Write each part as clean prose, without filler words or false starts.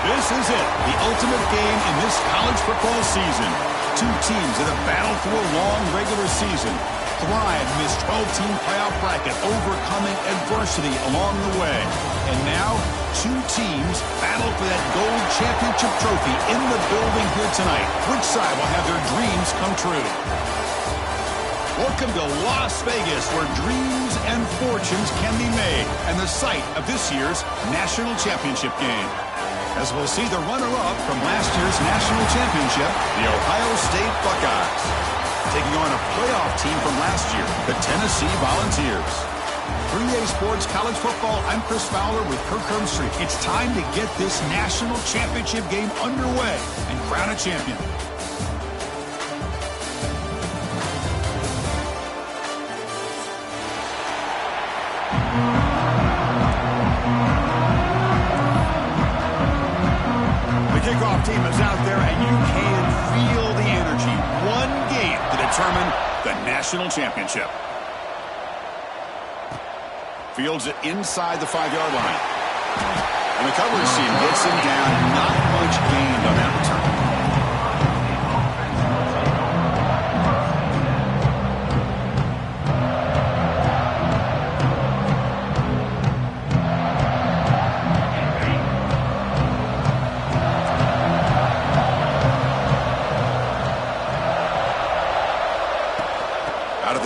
This is it, the ultimate game in this college football season. Two teams that have battled through a long regular season, thrived in this 12-team playoff bracket, overcoming adversity along the way. And now, two teams battle for that gold championship trophy in the building here tonight. Which side will have their dreams come true? Welcome to Las Vegas, where dreams and fortunes can be made, and the site of this year's national championship game. As we'll see the runner-up from last year's national championship, the Ohio State Buckeyes, taking on a playoff team from last year, the Tennessee Volunteers. 3A Sports College Football, I'm Chris Fowler with Kirk Herbstreit. It's time to get this national championship game underway and crown a champion. Kickoff team is out there, and you can feel the energy. One game to determine the national championship. Fields it inside the 5-yard line. And the coverage team gets him down. Not much gained on that return.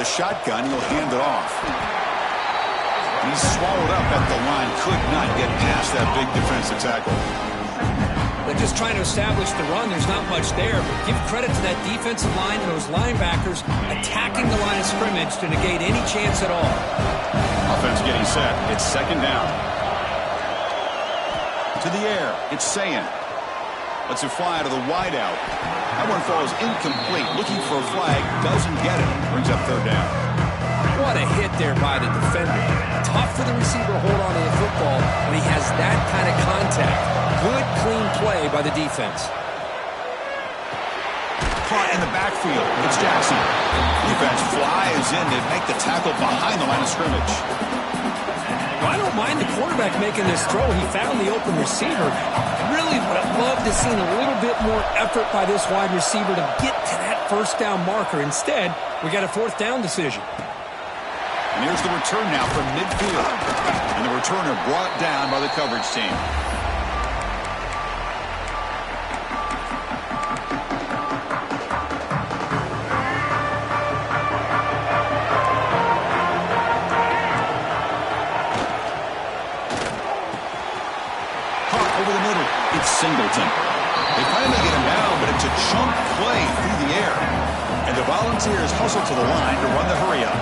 Shotgun, he'll hand it off. He's swallowed up at the line, could not get past that big defensive tackle. They're just trying to establish the run. There's not much there, but give credit to that defensive line and those linebackers attacking the line of scrimmage to negate any chance at all. Offense getting set. It's second down. To the air. It's Sayin. Lets it fly to the wideout. That one falls incomplete. Looking for a flag. Doesn't get it. Brings up third down. What a hit there by the defender. Tough for the receiver to hold on to the football when he has that kind of contact. Good, clean play by the defense. Caught in the backfield. It's Jackson. Defense flies in to make the tackle behind the line of scrimmage. I don't mind the quarterback making this throw. He found the open receiver. Really would have loved to see a little bit more effort by this wide receiver to get to that first down marker. Instead, we got a fourth down decision. And here's the return now from midfield. And the returner brought down by the coverage team. Singleton. They finally get him down, but it's a chunk play through the air. And the Volunteers hustle to the line to run the hurry up.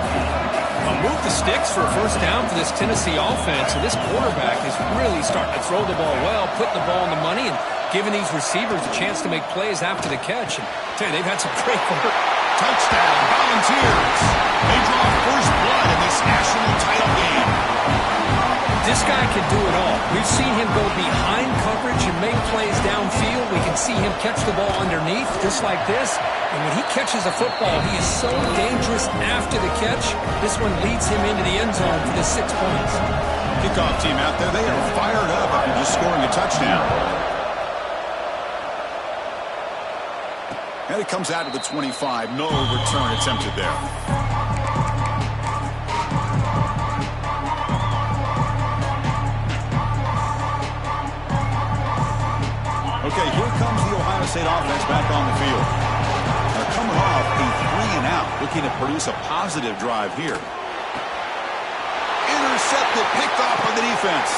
Move the sticks for a first down for this Tennessee offense. And this quarterback is really starting to throw the ball well, putting the ball on the money, and giving these receivers a chance to make plays after the catch. And I tell you, they've had some great work. Touchdown, Volunteers. They draw first blood in this national title game. This guy can do it all. We've seen him go behind coverage and make plays downfield. We can see him catch the ball underneath, just like this. And when he catches a football, he is so dangerous after the catch. This one leads him into the end zone for the 6 points. Kickoff team out there, they are fired up after just scoring a touchdown. And it comes out to the 25. No return attempted there. Okay, here comes the Ohio State offense back on the field. They're coming off a 3-and-out, looking to produce a positive drive here. Intercepted, picked off by the defense.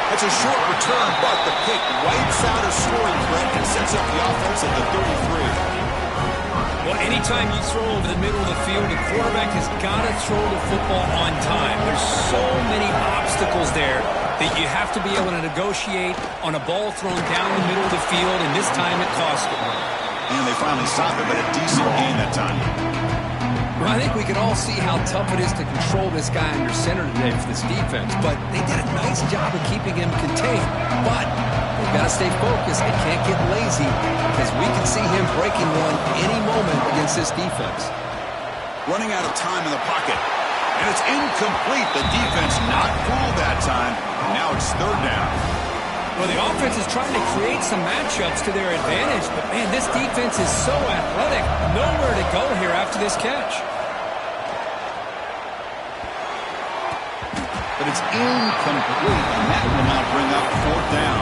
That's a short return, but the pick wipes out a scoring threat and sets up the offense at the 33. Well, anytime you throw over the middle of the field, the quarterback has got to throw the football on time. There's so many obstacles there that you have to be able to negotiate on a ball thrown down the middle of the field, and this time it cost them. And they finally stopped it, but a decent gain that time. Well, I think we can all see how tough it is to control this guy under center today for this defense, but they did a nice job of keeping him contained. But they've got to stay focused. They can't get lazy, because we can see him breaking one any moment against this defense. Running out of time in the pocket. And it's incomplete. The defense not fooled that time. And now it's third down. Well, the offense is trying to create some matchups to their advantage, but, man, this defense is so athletic. Nowhere to go here after this catch. But it's incomplete, and that will now bring up fourth down.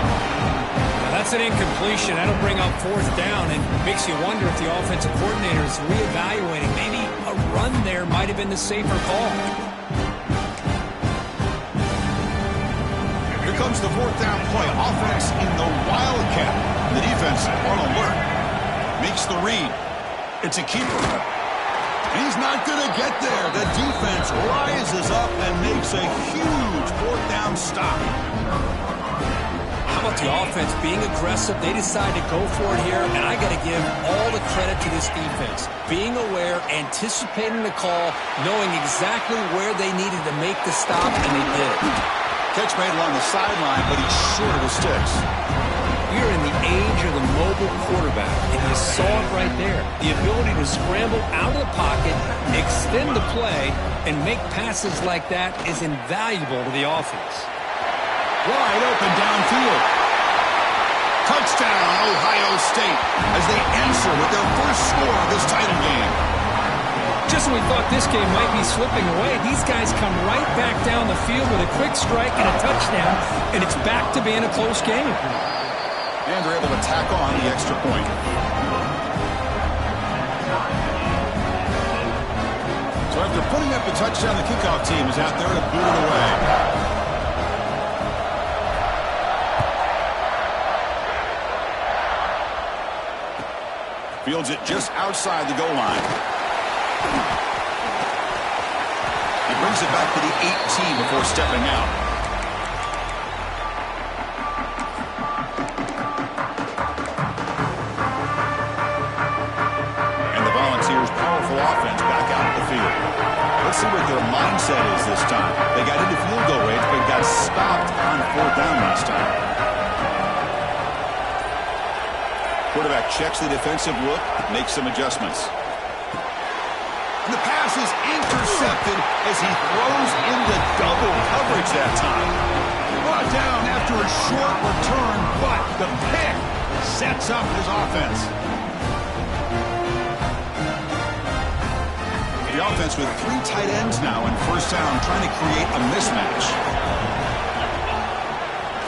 Now, that's an incompletion. That'll bring up fourth down, and makes you wonder if the offensive coordinator is reevaluating. Maybe a run there might have been the safer call. Here comes the fourth down play. Offense in the Wildcat. The defense on alert. Makes the read. It's a keeper. He's not going to get there. The defense rises up and makes a huge fourth down stop. How about the offense being aggressive? They decide to go for it here, and I got to give all the credit to this defense. Being aware, anticipating the call, knowing exactly where they needed to make the stop, and they did it. Catch made along the sideline, but he's short of the sticks. We're in the age of the mobile quarterback, and you saw it right there. The ability to scramble out of the pocket, extend the play, and make passes like that is invaluable to the offense. Wide open downfield. Touchdown, Ohio State, as they answer with their first score of this title game. Just when we thought this game might be slipping away, these guys come right back down the field with a quick strike and a touchdown, and it's back to being a close game. And they're able to tack on the extra point. So after putting up a touchdown, the kickoff team is out there to boot it away. Fields it just outside the goal line. He brings it back to the 18 before stepping out. Offense back out of the field. Let's see what their mindset is this time. They got into field goal range, but got stopped on fourth down last time. Quarterback checks the defensive look, makes some adjustments. And the pass is intercepted as he throws into double coverage that time. Brought down after a short return, but the pick sets up his offense. The offense with three tight ends now in first down, trying to create a mismatch.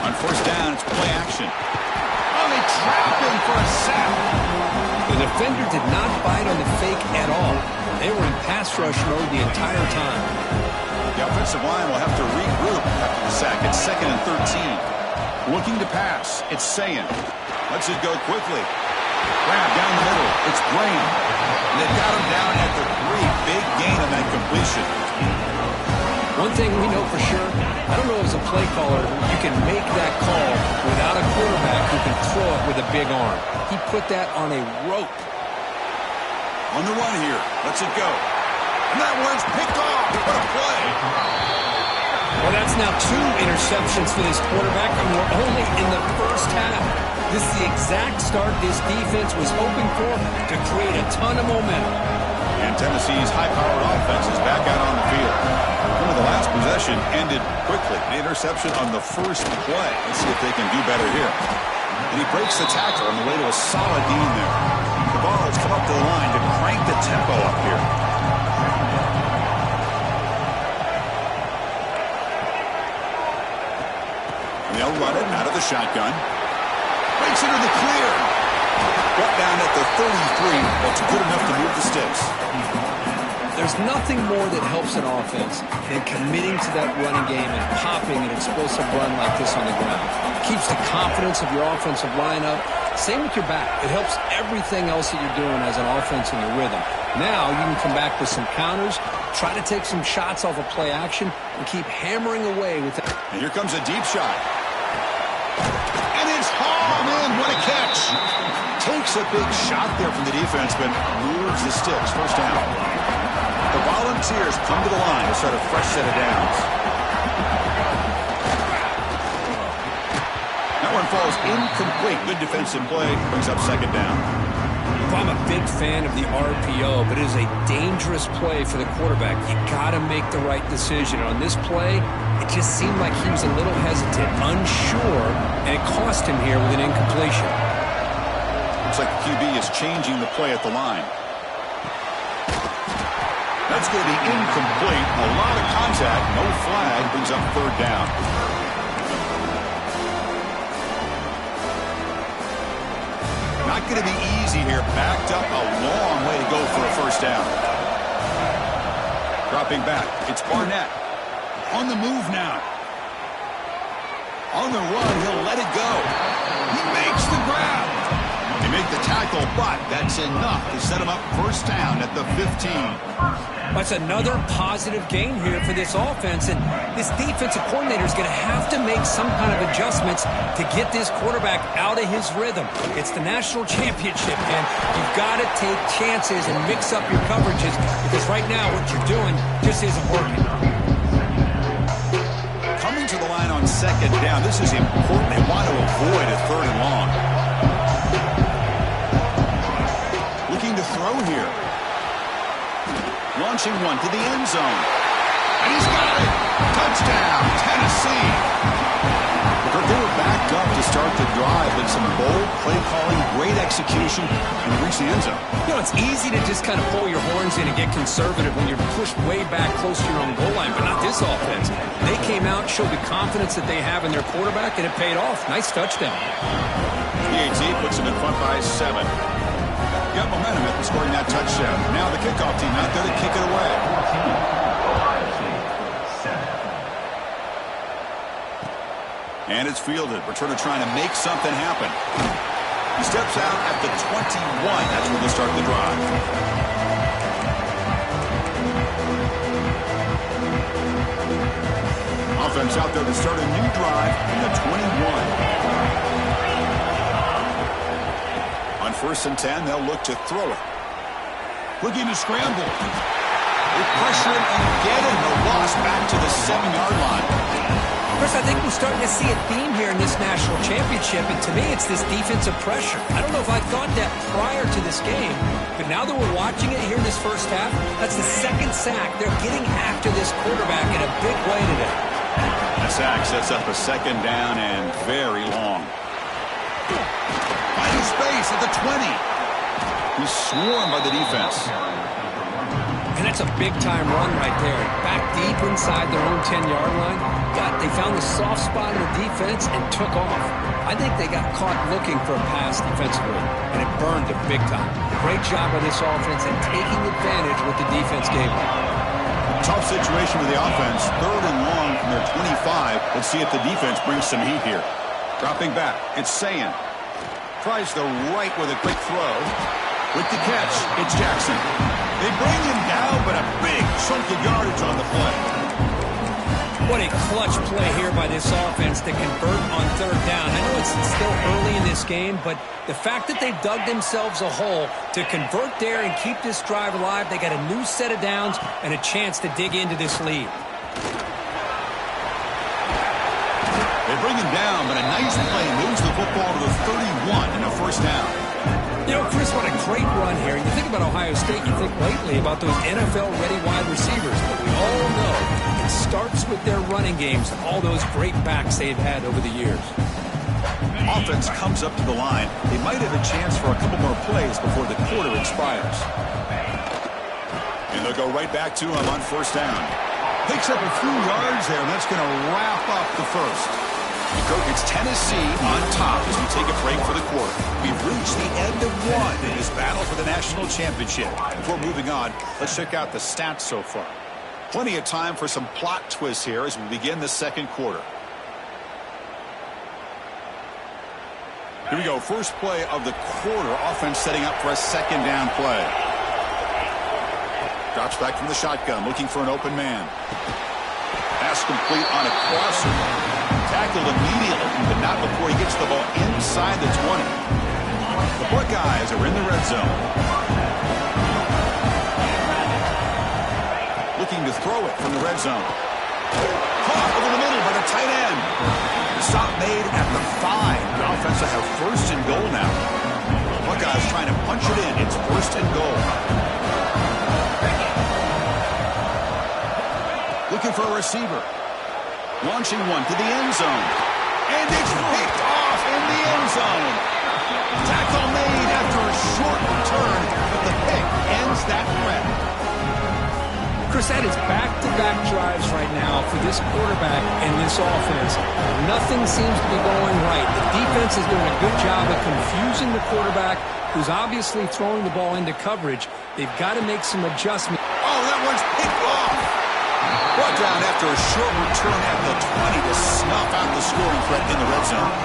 On first down, it's play action. Oh, they trapped him for a sack. The defender did not bite on the fake at all. They were in pass rush mode the entire time. The offensive line will have to regroup after the sack. It's 2nd and 13. Looking to pass. It's Sayin. Lets it go quickly. Grab down the middle. It's Brain. And they've got him down at the 3. Big gain on that completion. One thing we know for sure, I don't know as a play caller, you can make that call without a quarterback who can throw it with a big arm. He put that on a rope. On the run here. Lets it go. And that one's picked off. What a play. Well, that's now 2 interceptions for this quarterback, and we're only in the first half. This is the exact start this defense was hoping for to create a ton of momentum. And Tennessee's high-powered offense is back out on the field. The last possession ended quickly. An interception on the first play. Let's see if they can do better here. And he breaks the tackle on the way to a solid gain there. The ball has come up to the line to crank the tempo up here. And they'll run it out of the shotgun. Breaks into the clear. Brought down at the 33. That's good enough to move the sticks. There's nothing more that helps an offense than committing to that running game and popping an explosive run like this on the ground. Keeps the confidence of your offensive lineup. Same with your back. It helps everything else that you're doing as an offense in your rhythm. Now you can come back with some counters, try to take some shots off of play action, and keep hammering away with it. And here comes a deep shot. And it's hauled in. What a catch. Takes a big shot there from the defense, but moves the sticks. First down. The Volunteers come to the line to start a fresh set of downs. That one falls incomplete. Good defensive play. Brings up second down. I'm a big fan of the RPO, but it is a dangerous play for the quarterback. You got to make the right decision. On this play, it just seemed like he was a little hesitant, unsure, and it cost him here with an incompletion. Looks like the QB is changing the play at the line. That's going to be incomplete. A lot of contact. No flag. Brings up third down. Not going to be easy here. Backed up a long way to go for a first down. Dropping back. It's Barnett. On the move now. On the run. He'll let it go. He makes the grab. They make the tackle, but that's enough to set him up first down at the 15. That's another positive game here for this offense, and this defensive coordinator is going to have to make some kind of adjustments to get this quarterback out of his rhythm. It's the national championship, and you've got to take chances and mix up your coverages, because right now what you're doing just isn't working. Coming to the line on second down, this is important. They want to avoid a third and long. Looking to throw here. Launching one to the end zone. And he's got it. Touchdown, Tennessee. They were backed up to start the drive, but some bold play calling, great execution, and reach the end zone. You know, it's easy to just kind of pull your horns in and get conservative when you're pushed way back close to your own goal line, but not this offense. They came out, showed the confidence that they have in their quarterback, and it paid off. Nice touchdown. PAT puts him in front by 7. Got momentum after scoring that touchdown. Now the kickoff team out there to kick it away. And it's fielded. Returner trying to make something happen. He steps out at the 21. That's where they start the drive. Offense out there to start a new drive in the 21. On 1st and 10, they'll look to throw it. Looking to scramble. They pressure him and get him. The loss back to the 7-yard line. Chris, I think we're starting to see a theme here in this national championship, and to me it's this defensive pressure. I don't know if I thought that prior to this game, but now that we're watching it here in this first half, that's the second sack. They're getting after this quarterback in a big way today. The sack sets up a second down and very long. Finding space at the 20. He's swarmed by the defense. And that's a big-time run right there. Back deep inside their own 10-yard line. They found the soft spot in the defense and took off. I think they got caught looking for a pass defensively, and it burned them big time. Great job by this offense and taking advantage what the defense gave them. Tough situation with the offense. 3rd and long from their 25. Let's see if the defense brings some heat here. Dropping back. It's Sayan. Tries the right with a quick throw. With the catch, it's Jackson. They bring him down, but a big chunk of yardage on the play. What a clutch play here by this offense to convert on 3rd down. I know it's still early in this game, but the fact that they've dug themselves a hole to convert there and keep this drive alive, they got a new set of downs and a chance to dig into this lead. They bring him down, but a nice play moves the football to the 31 and a first down. You know, Chris, what a great run here. You think about Ohio State, you think lately about those NFL-ready wide receivers, but we all know it starts with their running games and all those great backs they've had over the years. Offense comes up to the line. They might have a chance for a couple more plays before the quarter expires. And they'll go right back to him on 1st down. Picks up a few yards there, and that's going to wrap up the first. Kirk, it's Tennessee on top as we take a break for the quarter. We've reached the end of one in this battle for the national championship. Before moving on, let's check out the stats so far. Plenty of time for some plot twists here as we begin the second quarter. Here we go. First play of the quarter. Offense setting up for a 2nd down play. Drops back from the shotgun, looking for an open man. Pass complete on a crosser. Tackled immediately, but not before he gets the ball inside the 20. The Buckeyes are in the red zone. Looking to throw it from the red zone. Caught over the middle by the tight end. The stop made at the 5. The offense will have 1st and goal now. Buckeyes trying to punch it in. It's 1st and goal. Looking for a receiver. Launching one to the end zone. And it's picked off in the end zone. Tackle made after a short return, but the pick ends that threat. Chris, that is back-to-back drives right now for this quarterback and this offense. Nothing seems to be going right. The defense is doing a good job of confusing the quarterback, who's obviously throwing the ball into coverage. They've got to make some adjustments. Oh, that one's picked off. Brought down after a short return at the 20 to snuff out the scoring threat in the red zone.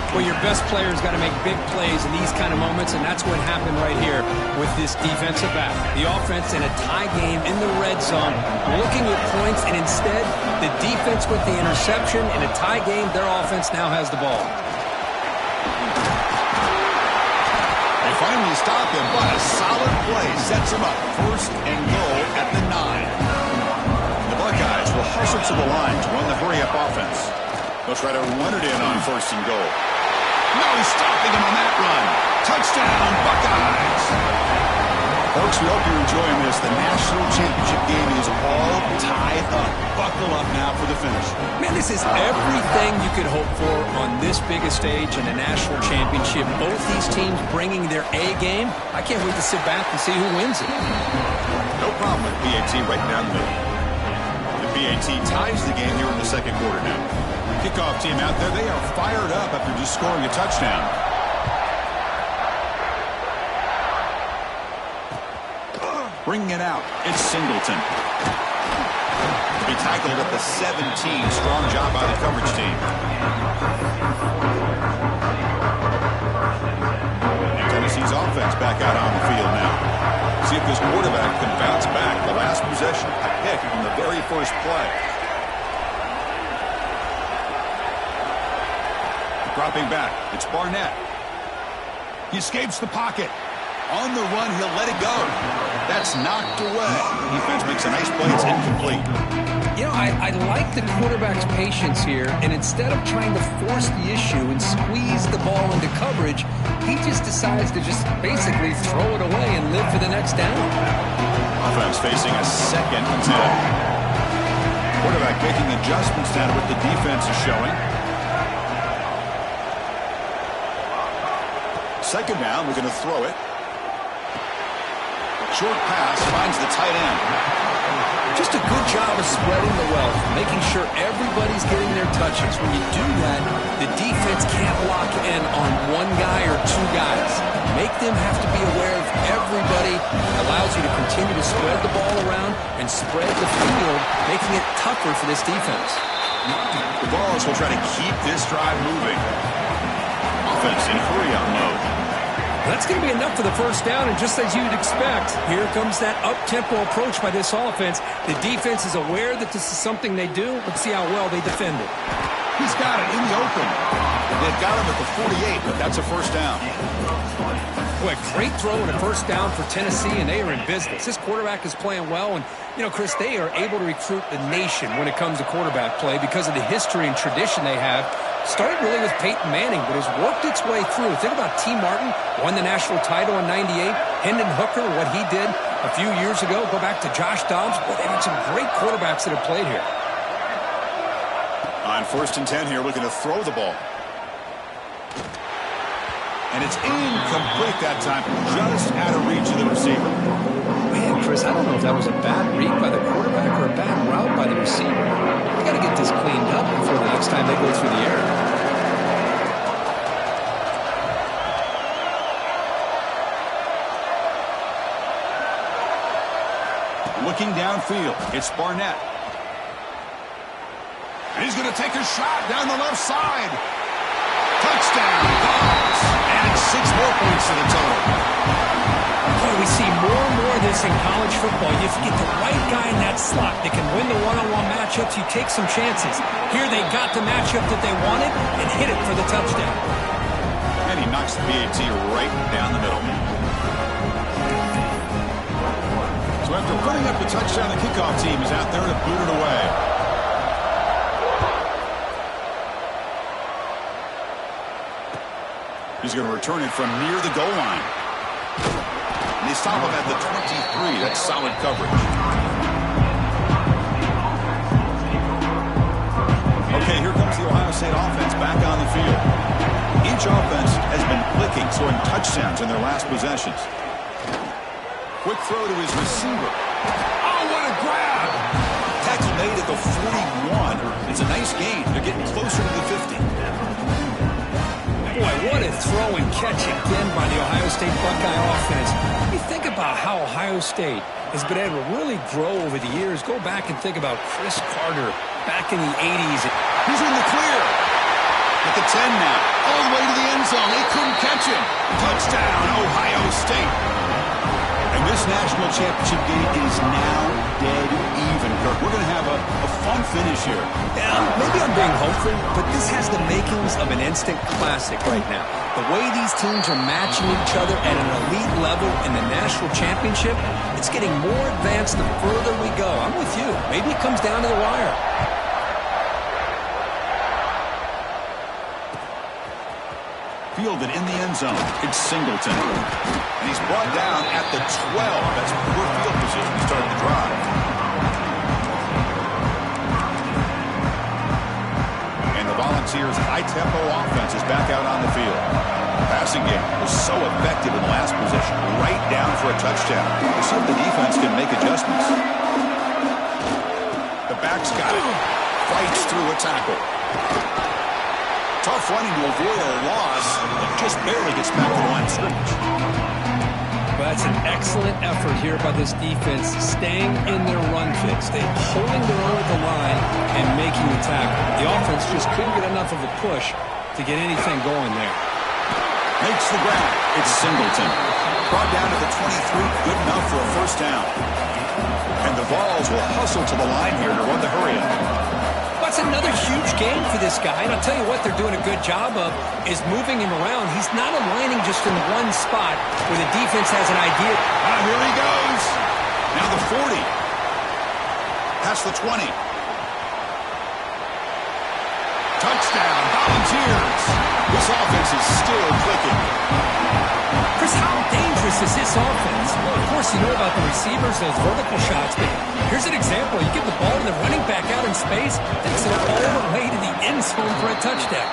Well, your best player's got to make big plays in these kind of moments, and that's what happened right here with this defensive back. The offense in a tie game in the red zone, looking at points, and instead, the defense with the interception. In a tie game, their offense now has the ball. They finally stop him, but a solid play sets him up. First and goal at the 9. The Buckeyes will hustle to the line to run the hurry-up offense. They'll try to run it in on first and goal. No stopping him on that run. Touchdown, Buckeyes. Folks, we hope you're enjoying this. The national championship game is all tied up. Buckle up now for the finish. Man, this is everything you could hope for on this biggest stage in a national championship. Both these teams bringing their A game. I can't wait to sit back and see who wins it. No problem with BAT right down the middle. The BAT ties the game here in the second quarter now. Kickoff team out there, they are fired up after just scoring a touchdown. Bringing it out, it's Singleton. He tackled at the 17. Strong job by the coverage team. Tennessee's offense back out on the field now. See if this quarterback can bounce back. The last possession, a pick on the very first play. Dropping back, it's Barnett. He escapes the pocket. On the run, he'll let it go. That's knocked away. Defense makes a nice play. It's incomplete. You know, I like the quarterback's patience here, and instead of trying to force the issue and squeeze the ball into coverage, he just decides to just basically throw it away and live for the next down. Offense facing a second and 10. Quarterback making adjustments down to what the defense is showing. Second down, we're going to throw it. Short pass finds the tight end. Just a good job of spreading the wealth, making sure everybody's getting their touches. When you do that, the defense can't lock in on one guy or two guys. Make them have to be aware of everybody. Allows you to continue to spread the ball around and spread the field, making it tougher for this defense. The Vols will try to keep this drive moving. Offense in hurry-up mode. That's going to be enough for the first down, and just as you'd expect, here comes that up-tempo approach by this offense. The defense is aware that this is something they do. Let's see how well they defend it. He's got it in the open. They've got him at the 48, but that's a first down. Boy, great throw and a first down for Tennessee, and they are in business. This quarterback is playing well, and, you know, Chris, they are able to recruit the nation when it comes to quarterback play because of the history and tradition they have. Started really with Peyton Manning, but has worked its way through. Think about T. Martin, won the national title in '98. Hendon Hooker, what he did a few years ago. Go back to Josh Dobbs. Boy, they've had some great quarterbacks that have played here. On first and 10 here, looking to throw the ball. And it's incomplete that time, just out of reach of the receiver. Man, Chris, I don't know if that was a bad read by the quarterback or a bad route by the receiver. They got to get this cleaned up before the next time they go through the air. Looking downfield, it's Barnett. And he's going to take a shot down the left side. Touchdown, Vols. And 6 more points to the total. Boy, we see more and more of this in college football. If you get the right guy in that slot that can win the one-on-one matchups, you take some chances. Here they got the matchup that they wanted and hit it for the touchdown. And he knocks the BAT right down the middle. So after putting up the touchdown, the kickoff team is out there to boot it away. He's going to return it from near the goal line. And they stop him at the 23. That's solid coverage. Okay, here comes the Ohio State offense back on the field. Each offense has been clicking, scoring touchdowns in their last possessions. Quick throw to his receiver. Oh, what a grab! Tackle made at the 41. It's a nice gain. They're getting closer to the 50. Boy, what a throw and catch again by the Ohio State Buckeye offense. You think about how Ohio State has been able to really grow over the years. Go back and think about Chris Carter back in the 80s. He's in the clear. At the 10 now. All the way to the end zone. They couldn't catch him. Touchdown, Ohio State. And this national championship game is now dead even, Kirk. We're going to have a fun finish here. Yeah, maybe I'm being hopeful, but this has the makings of an instant classic right now. The way these teams are matching each other at an elite level in the national championship, it's getting more advanced the further we go. I'm with you. Maybe it comes down to the wire. Fielded in the end zone. It's Singleton. And he's brought down at the 12. That's poor field position to start the drive. And the Volunteers' high-tempo offense is back out on the field. The passing game was so effective in the last possession. Right down for a touchdown. We'll see if the defense can make adjustments. The back's got it. Fights through a tackle. Tough running to avoid a loss, and just barely gets back to the line of scrimmage. Well, that's an excellent effort here by this defense, staying in their run fix. They're holding their own at the line and making the tackle. The offense just couldn't get enough of a push to get anything going there. Makes the grab. It's Singleton. Brought down to the 23, good enough for a first down. And the Vols will hustle to the line here to run the hurry up. That's another huge game for this guy, and I'll tell you what they're doing a good job of is moving him around. He's not aligning just in one spot where the defense has an idea. Here he goes. Now the 40. Past the 20. Touchdown, Volunteers. This offense is still clicking. Chris, how dangerous is this offense? Well, of course, you know about the receivers, those vertical shots, but here's an example. You give the ball to the running back out in space, takes it all the way to the end zone for a touchdown.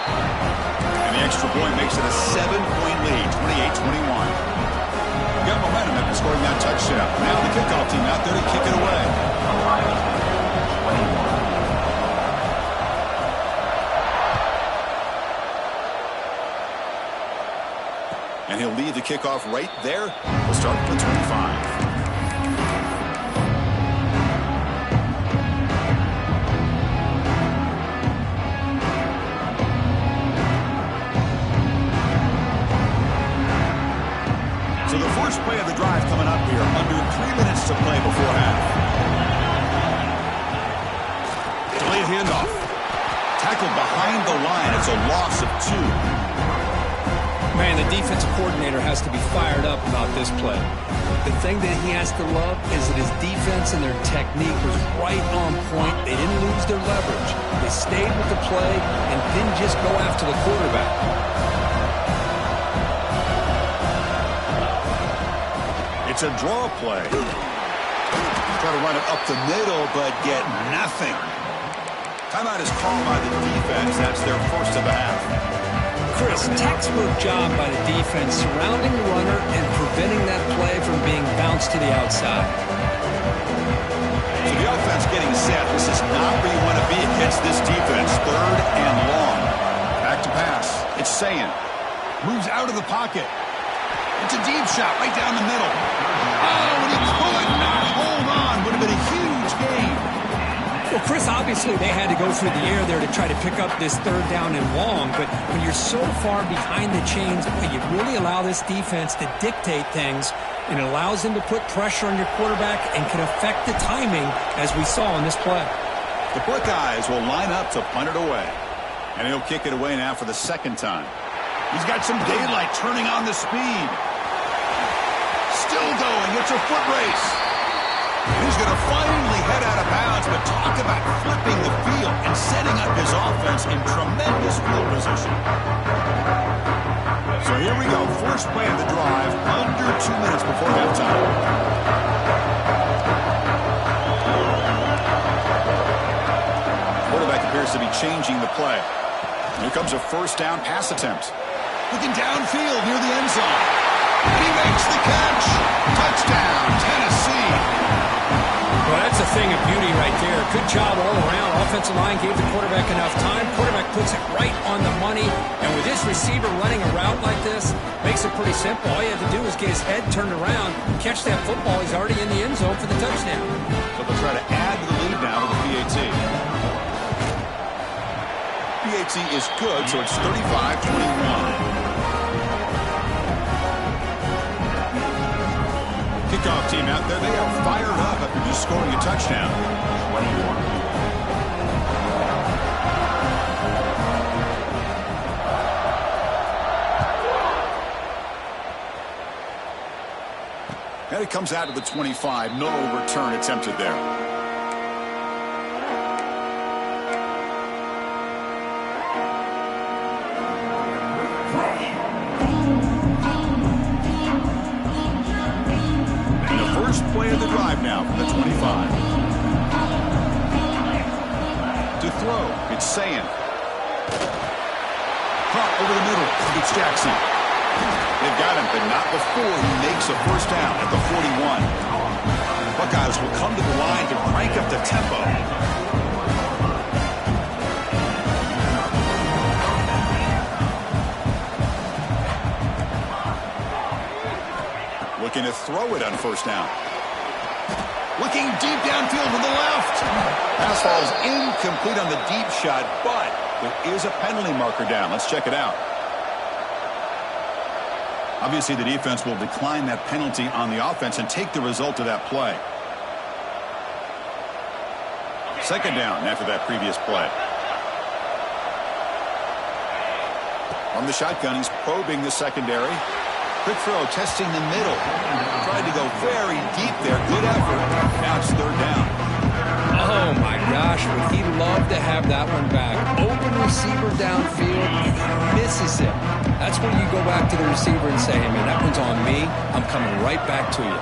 And the extra point makes it a 7-point lead, 28-21. Got momentum after scoring that touchdown. Now the kickoff team out there to kick it away. And he'll leave the kickoff right there. We'll start from the 25. So the first play of the drive coming up here. Under 3 minutes to play before half. Delay handoff. Tackled behind the line. It's a loss of 2. Man, the defensive coordinator has to be fired up about this play. The thing that he has to love is that his defense and their technique was right on point. They didn't lose their leverage. They stayed with the play and didn't just go after the quarterback. It's a draw play. Try to run it up the middle, but get nothing. Timeout is called by the defense. That's their first of the half. Chris, textbook job by the defense surrounding the runner and preventing that play from being bounced to the outside. So the offense getting set. This is not where you want to be against this defense. 3rd and long. Back to pass. It's Sayin. Moves out of the pocket. It's a deep shot right down the middle. Oh, and he could not hold on. Would have been a huge gain. Well, Chris, obviously they had to go through the air there to try to pick up this 3rd down and long, but when you're so far behind the chains, you really allow this defense to dictate things, and it allows them to put pressure on your quarterback and can affect the timing, as we saw in this play. The Buckeyes will line up to punt it away, and he'll kick it away now for the 2nd time. He's got some daylight turning on the speed. Still going. It's a foot race. He's going to finally head out of bounds, but talk about flipping the field and setting up his offense in tremendous field position. So here we go. First play of the drive, under 2 minutes before halftime. Quarterback appears to be changing the play. Here comes a first down pass attempt. Looking downfield near the end zone. And he makes the catch. Touchdown, Tennessee. Well, that's a thing of beauty right there. Good job all around. Offensive line gave the quarterback enough time. Quarterback puts it right on the money. And with this receiver running a route like this, makes it pretty simple. All you have to do is get his head turned around, catch that football. He's already in the end zone for the touchdown. So they'll try to add to the lead now with the PAT. PAT is good, so it's 35-21. Kickoff team out there, they are fired up after just scoring a touchdown. 21. And it comes out to the 25. No return attempted there. Play of the drive now from the 25. To throw, it's Sayin. Caught over the middle, it's Jackson. They've got him, but not before he makes a first down at the 41. Buckeyes will come to the line to crank up the tempo. Looking to throw it on first down. Looking deep downfield to the left. Pass falls incomplete on the deep shot, but there is a penalty marker down. Let's check it out. Obviously, the defense will decline that penalty on the offense and take the result of that play. Second down after that previous play. From the shotgun, he's probing the secondary. Quick throw, testing the middle. Tried to go very deep there. Good effort. Now it's third down. Oh, my gosh. Would he love to have that one back? Open receiver downfield, and he misses it. That's when you go back to the receiver and say, hey, man, that one's on me. I'm coming right back to you.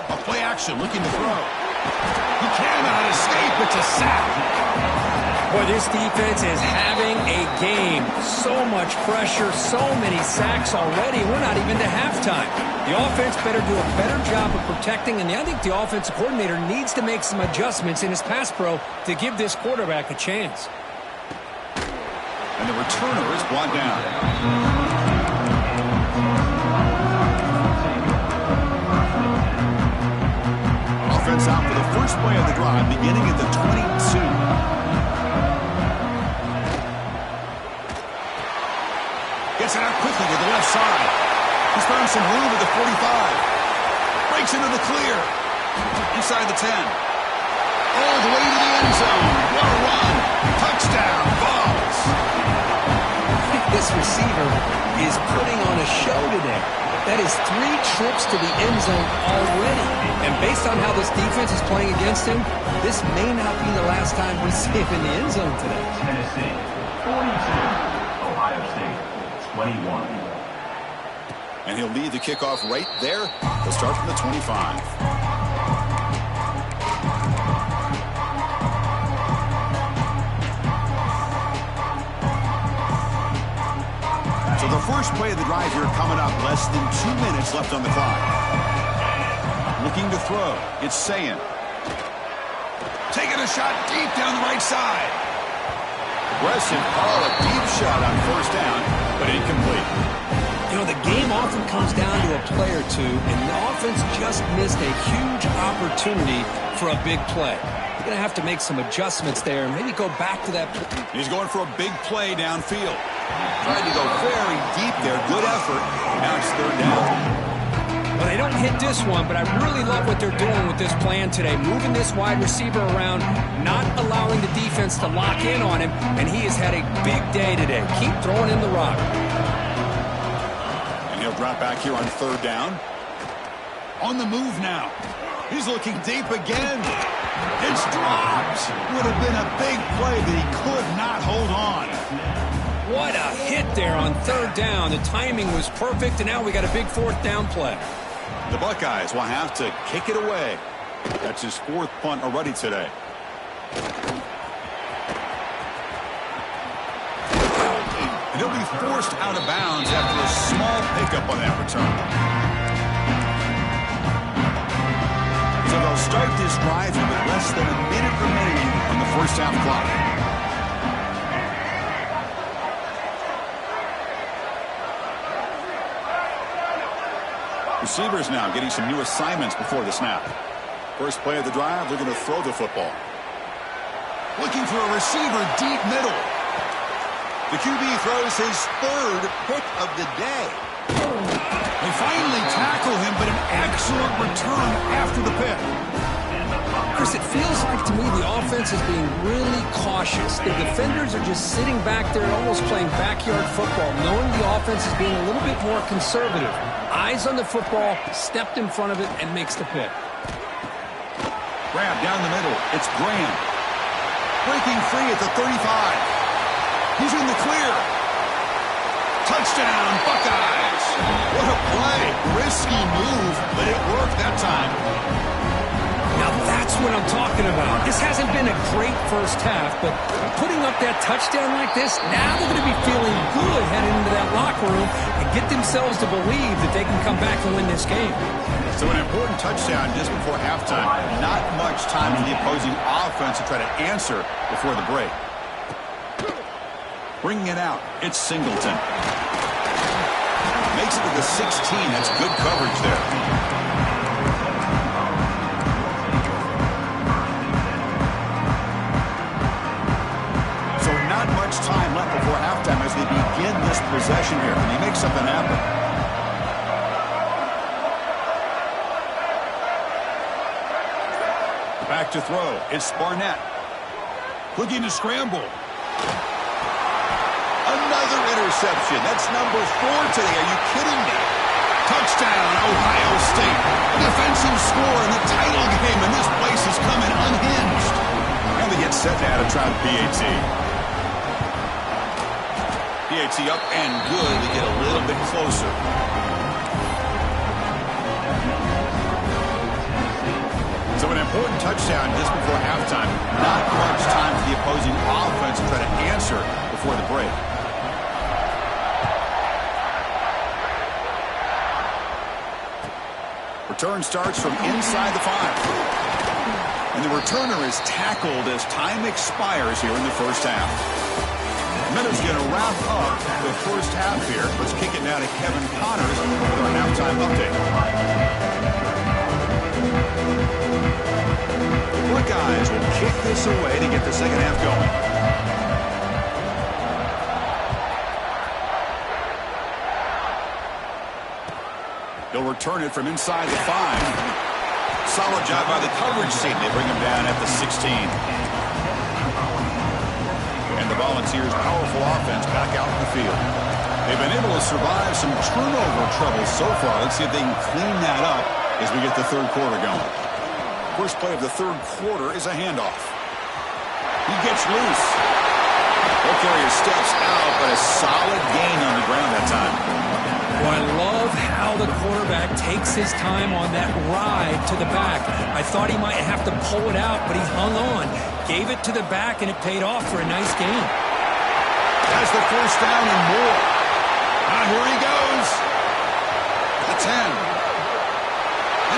A play action, looking to throw. He cannot escape. It's a sack. Boy, this defense is having a game. So much pressure, so many sacks already. We're not even to halftime. The offense better do a better job of protecting, and I think the offensive coordinator needs to make some adjustments in his pass pro to give this quarterback a chance. And the returner is brought down. Offense out for the first play of the drive, beginning at the 22. Gets it out quickly to the left side. He's found some room at the 45. Breaks into the clear. Inside the 10. All the way to the end zone. What a run. Touchdown. Balls. This receiver is putting on a show today. That is 3 trips to the end zone already. And based on how this defense is playing against him, this may not be the last time we see him in the end zone today. Tennessee, 42. Ohio State, 21. And he'll lead the kickoff right there. He'll start from the 25. So the first play of the drive here coming up. Less than 2 minutes left on the clock. Looking to throw. It's Sayin. Taking a shot deep down the right side. Aggressive call, a deep shot on first down, but incomplete. You know, the game often comes down to a play or two, and the offense just missed a huge opportunity for a big play. You're going to have to make some adjustments there and maybe go back to that. He's going for a big play downfield. Tried to go very deep there. Good effort. Now it's third down. Well, they don't hit this one, but I really love what they're doing with this plan today. Moving this wide receiver around, not allowing the defense to lock in on him, and he has had a big day today. Keep throwing in the rock. And he'll drop back here on third down. On the move now. He's looking deep again. It's dropped. Would have been a big play, but he could not hold on. What a hit there on third down. The timing was perfect, and now we got a big fourth down play. The Buckeyes will have to kick it away. That's his fourth punt already today. And he'll be forced out of bounds after a small pickup on that return. So they'll start this drive here with less than a minute remaining on the first half clock. Receivers now getting some new assignments before the snap. First play of the drive, they're going to throw the football. Looking for a receiver deep middle. The QB throws his third pick of the day. They finally tackle him, but an excellent return after the pick. Chris, it feels like to me the offense is being really cautious. The defenders are just sitting back there almost playing backyard football, knowing the offense is being a little bit more conservative. Eyes on the football, stepped in front of it, and makes the pick. Grab down the middle. It's Graham. Breaking free at the 35. He's in the clear. Touchdown, Buckeyes. What a play. Risky move, but it worked that time. Now that's what I'm talking about. This hasn't been a great first half, but putting up that touchdown like this, now they're going to be feeling good heading into that locker room and get themselves to believe that they can come back and win this game. So an important touchdown just before halftime. Not much time for the opposing offense to try to answer before the break. Bringing it out, it's Singleton. Makes it to the 16. That's good coverage there. So not much time left before halftime as they begin this possession here. And he makes something happen. Back to throw. It's Barnett. Looking to scramble. Another interception. That's number 4 today. Are you kidding me? Touchdown, Ohio State. A defensive score in the title game, and this place is coming unhinged. And they get set now to try the PAT. PAT up and good. They get a little bit closer. So an important touchdown just before halftime. Not much time for the opposing offense to try to answer before the break. Return starts from inside the 5. And the returner is tackled as time expires here in the first half. Meadows going to wrap up the first half here. Let's kick it now to Kevin Connors with our halftime update. The Buckeyes will kick this away to get the second half going. They'll return it from inside the 5. Solid job by the coverage team. They bring him down at the 16. And the Volunteers' powerful offense back out in the field. They've been able to survive some turnover trouble so far. Let's see if they can clean that up as we get the third quarter going. First play of the third quarter is a handoff. He gets loose. Okorie steps out, but a solid gain on the ground that time. Well, I love how the quarterback takes his time on that ride to the back. I thought he might have to pull it out, but he hung on. Gave it to the back, and it paid off for a nice gain. Has the first down and more. Now here he goes. The 10.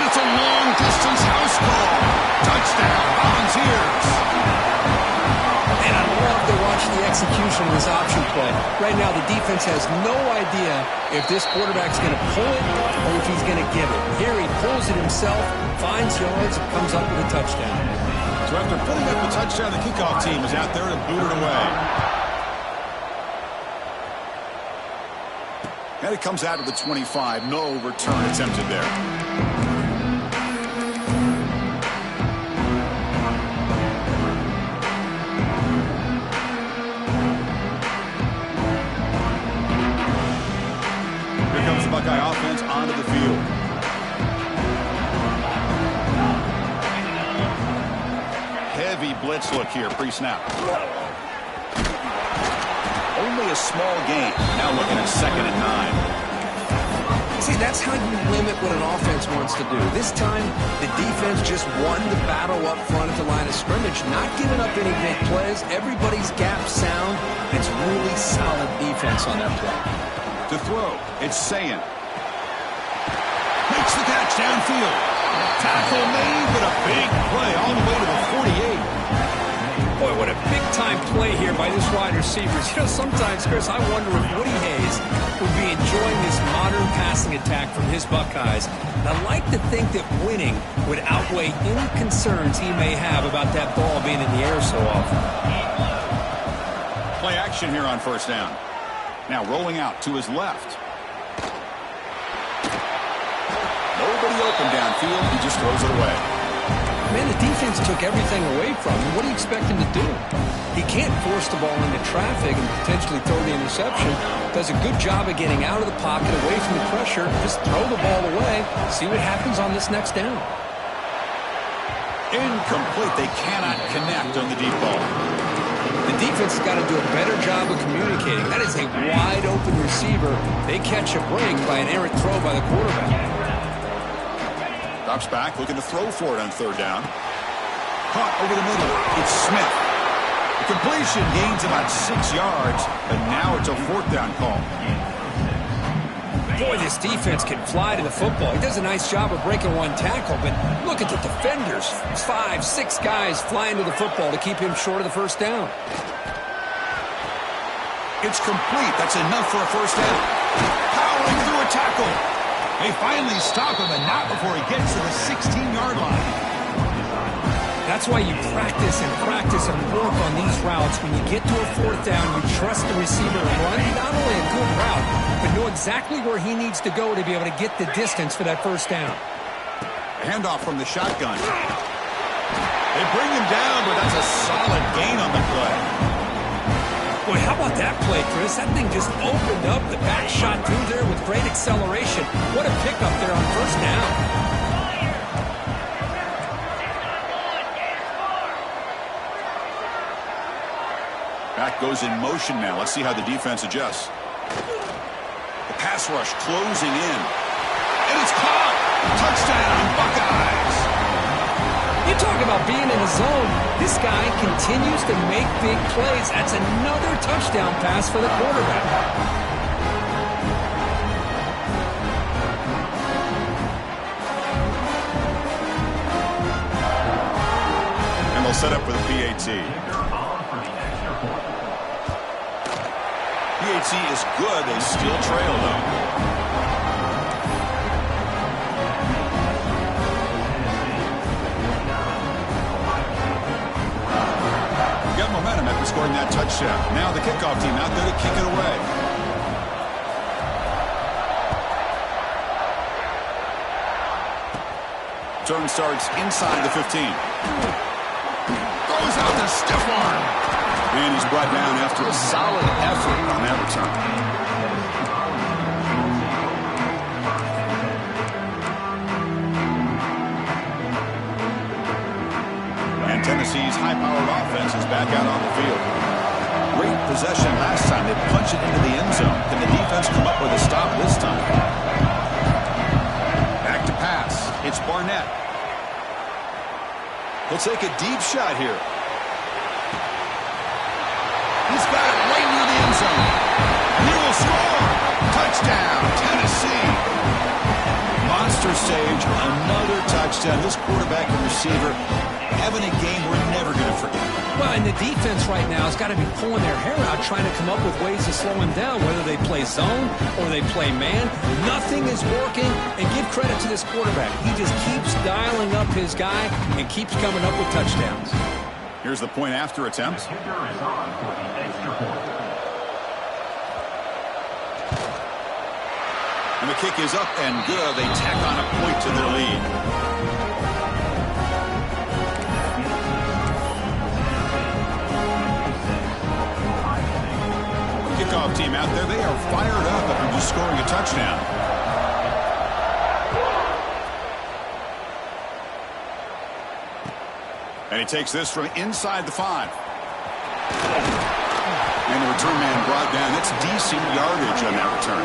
And it's a long-distance house call. Touchdown, Volunteers. And I love to watch the execution of this option play. Right now, the defense has no idea if this quarterback's going to pull it or if he's going to give it. Here he pulls it himself, finds yards, and comes up with a touchdown. So after putting up the touchdown, the kickoff team is out there to boot it away. And it comes out of the 25. No return attempted there. Buckeye offense onto the field. Heavy blitz look here pre-snap. Only a small gain. Now looking at 2nd and 9. See, that's how you limit what an offense wants to do. This time, the defense just won the battle up front at the line of scrimmage, not giving up any big plays. Everybody's gap sound. It's really solid defense on that play. To throw, it's Sayin. Makes the catch downfield. Tackle made, but a big play all the way to the 48. Boy, what a big-time play here by this wide receiver. You know, sometimes, Chris, I wonder if Woody Hayes would be enjoying this modern passing attack from his Buckeyes. And I like to think that winning would outweigh any concerns he may have about that ball being in the air so often. Play action here on first down. Now rolling out to his left. Nobody open downfield. He just throws it away. Man, the defense took everything away from him. What do you expect him to do? He can't force the ball into traffic and potentially throw the interception. Does a good job of getting out of the pocket, away from the pressure. Just throw the ball away. See what happens on this next down. Incomplete. They cannot connect on the deep ball. The defense has got to do a better job of communicating. That is a wide-open receiver. They catch a break by an errant throw by the quarterback. Drops back, looking to throw for it on third down. Caught over the middle. It's Smith. The completion gains about 6 yards, but now it's a fourth down call. Boy, this defense can fly to the football. He does a nice job of breaking one tackle, but look at the defenders. 5, 6 guys flying to the football to keep him short of the first down. It's complete. That's enough for a first down. Powering through a tackle. They finally stop him, and not before he gets to the 16-yard line. That's why you practice and work on these routes. When you get to a fourth down, you trust the receiver to run not only a good route, but know exactly where he needs to go to be able to get the distance for that first down. Handoff from the shotgun. They bring him down, but that's a solid gain on the play. Boy, how about that play, Chris? That thing just opened up. The back shot through there with great acceleration. What a pickup there on first down. Back goes in motion now. Let's see how the defense adjusts. The pass rush closing in. And it's caught. Touchdown, Buckeyes. You talk about being in a zone. This guy continues to make big plays. That's another touchdown pass for the quarterback. And they'll set up with a PAT. PAT is good. They still trail, though. Momentum after scoring that touchdown. Now the kickoff team out there to kick it away. Turn starts inside the 15. Throws out the stiff arm. And he's brought down after a solid effort on that return. Tennessee's high-powered offense is back out on the field. Great possession last time. They punch it into the end zone. Can the defense come up with a stop this time? Back to pass. It's Barnett. He'll take a deep shot here. He's got it right near the end zone. And he will score. Touchdown, Tennessee. Monster stage, another touchdown. This quarterback and receiver having a game we're never going to forget. Well, and the defense right now has got to be pulling their hair out trying to come up with ways to slow him down, whether they play zone or they play man. Nothing is working, and give credit to this quarterback. He just keeps dialing up his guy and keeps coming up with touchdowns. Here's the point after attempt. And the kick is up and good. They tack on a point to their lead. Kickoff team out there, they are fired up after just scoring a touchdown. And he takes this from inside the 5. And the return man brought down. That's decent yardage on that return.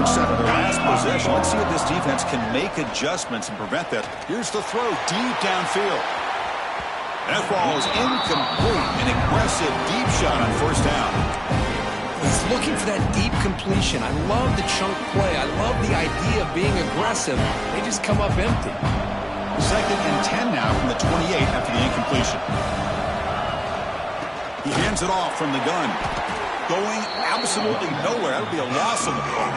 approach that of their last possession. Let's see if this defense can make adjustments and prevent that. Here's the throw deep downfield. That ball is incomplete. An aggressive deep shot on first down. He's looking for that deep completion. I love the chunk play. I love the idea of being aggressive. They just come up empty. 2nd and 10 now from the 28 after the incompletion. He hands it off from the gun. Going absolutely nowhere. That would be a loss of the ball.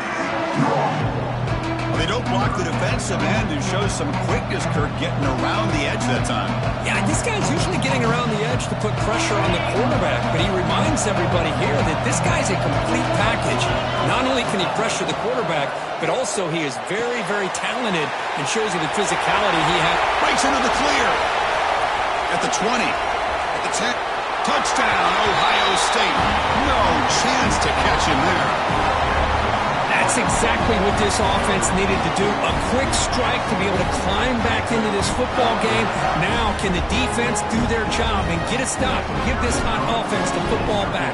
They don't block the defensive end, who shows some quickness, Kirk, getting around the edge that time. Yeah, this guy's usually getting around the edge to put pressure on the quarterback, but he reminds everybody here that this guy's a complete package. Not only can he pressure the quarterback, but also he is very, very talented and shows you the physicality he has. Breaks into the clear. At the 20. At the 10. Touchdown, Ohio State. No chance to catch him there. That's exactly what this offense needed to do. A quick strike to be able to climb back into this football game. Now, can the defense do their job and get a stop and give this hot offense the football back?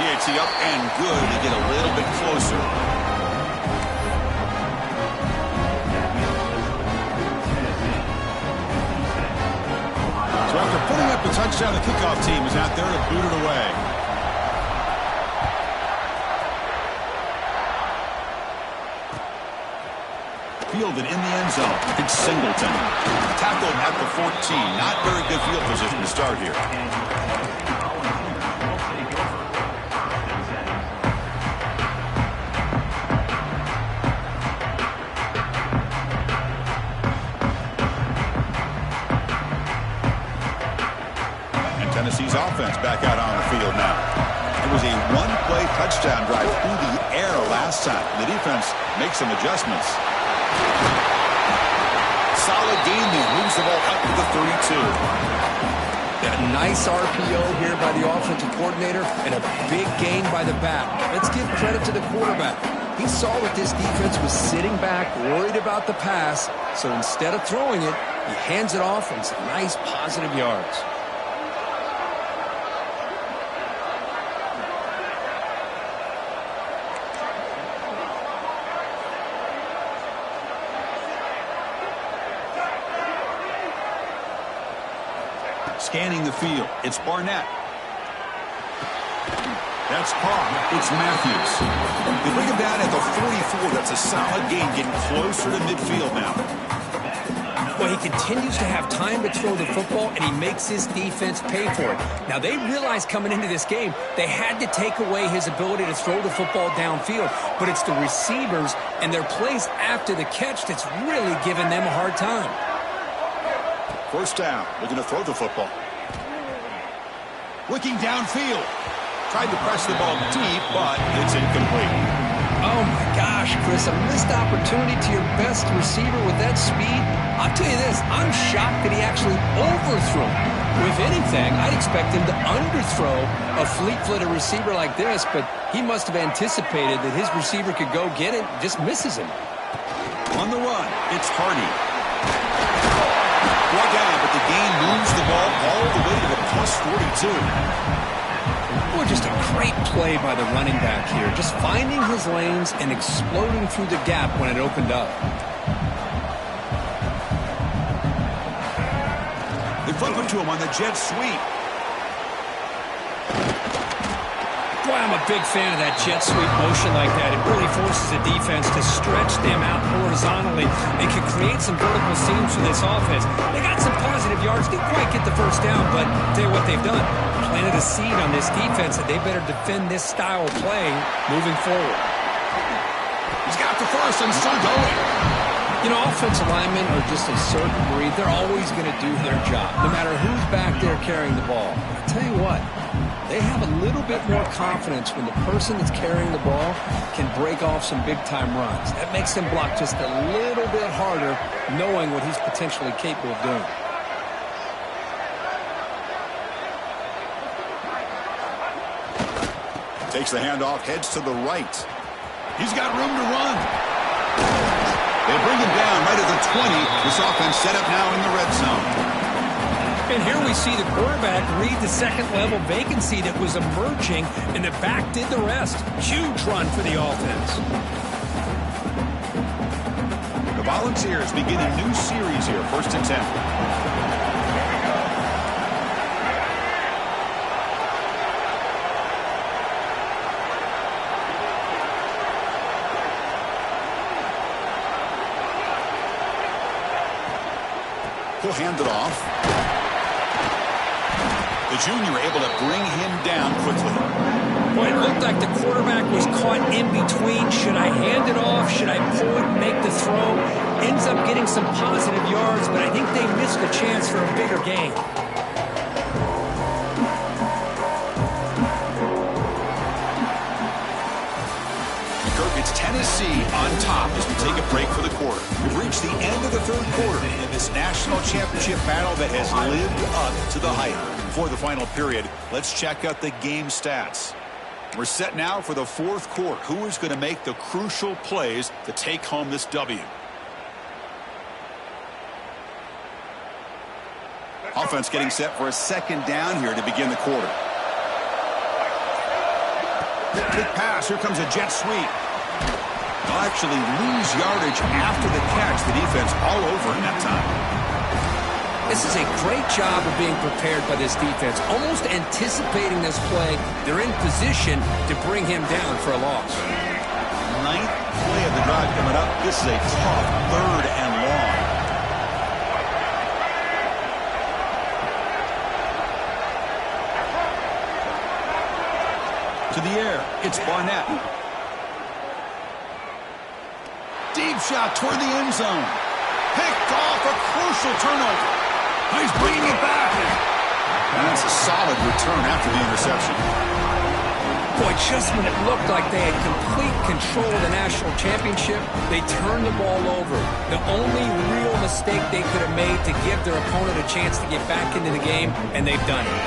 He hits it up and good to get a little bit closer. So after putting up a touchdown, the kickoff team is out there to boot it away. Fielded in the end zone. It's Singleton. Tackled at the 14. Not very good field position to start here. And Tennessee's offense back out on the field now. It was a one-play touchdown drive through the air last time. The defense makes some adjustments. Solid gain there. Moves the ball up to the 32. A nice RPO here by the offensive coordinator and a big gain by the back. Let's give credit to the quarterback. He saw that this defense was sitting back, worried about the pass, so instead of throwing it, he hands it off and some nice positive yards. Scanning the field. It's Barnett. That's Carr. It's Matthews. They bring him down at the 44. That's a solid gain, getting closer to midfield now. Well, he continues to have time to throw the football, and he makes his defense pay for it. Now, they realized coming into this game, they had to take away his ability to throw the football downfield. But it's the receivers and their plays after the catch that's really giving them a hard time. First down, looking to throw the football. Looking downfield. Tried to press the ball deep, but it's incomplete. Oh, my gosh, Chris, a missed opportunity to your best receiver with that speed. I'll tell you this, I'm shocked that he actually overthrew. If anything, I'd expect him to underthrow a fleet-footed receiver like this, but he must have anticipated that his receiver could go get it and just misses him. On the run, it's Hardy. Brought down, but the gain moves the ball all the way to the plus 42. Boy, just a great play by the running back here. Just finding his lanes and exploding through the gap when it opened up. They flip it to him on the jet sweep. Boy, I'm a big fan of that jet sweep motion like that. It really forces the defense to stretch them out horizontally and can create some vertical seams for this offense. They got some positive yards. Didn't quite get the first down, but I'll tell you what they've done. Planted a seed on this defense that they better defend this style of play moving forward. He's got the first and still going. You know, offensive linemen are just a certain breed. They're always going to do their job, no matter who's back there carrying the ball. I'll tell you what, they have a little bit more confidence when the person that's carrying the ball can break off some big-time runs. That makes them block just a little bit harder, knowing what he's potentially capable of doing. Takes the handoff, heads to the right. He's got room to run. They bring him down right at the 20. This offense set up now in the red zone. And here we see the quarterback read the second-level vacancy that was emerging, and the back did the rest. Huge run for the offense. The Volunteers begin a new series here, 1st and 10. He'll hand it off. The junior able to bring him down quickly. Boy, it looked like the quarterback was caught in between. Should I hand it off? Should I pull it and make the throw? Ends up getting some positive yards, but I think they missed a chance for a bigger gain. It's Tennessee on top as we take a break for the quarter. We've reached the end of the 3rd quarter in this national championship battle that has lived up to the hype. For the final period, let's check out the game stats. We're set now for the 4th quarter. Who is going to make the crucial plays to take home this W? Offense getting set for a 2nd down here to begin the quarter. Big pass. Here comes a jet sweep. They'll actually lose yardage after the catch. The defense all over in that time. This is a great job of being prepared by this defense. Almost anticipating this play. They're in position to bring him down for a loss. 9th play of the drive coming up. This is a tough 3rd and long. To the air. It's Barnett. Deep shot toward the end zone. Picked off, a crucial turnover. He's bringing it back. And that's a solid return after the interception. Boy, just when it looked like they had complete control of the national championship, they turned the ball over. The only real mistake they could have made to give their opponent a chance to get back into the game, and they've done it.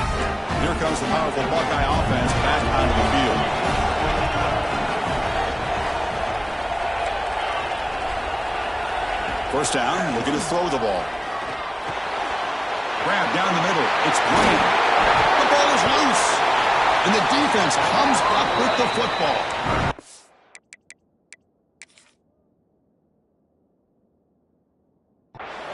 Here comes the powerful Buckeye offense back onto the field. First down, looking to throw the ball. Grab down the middle. It's Green. The ball is loose. And the defense comes up with the football.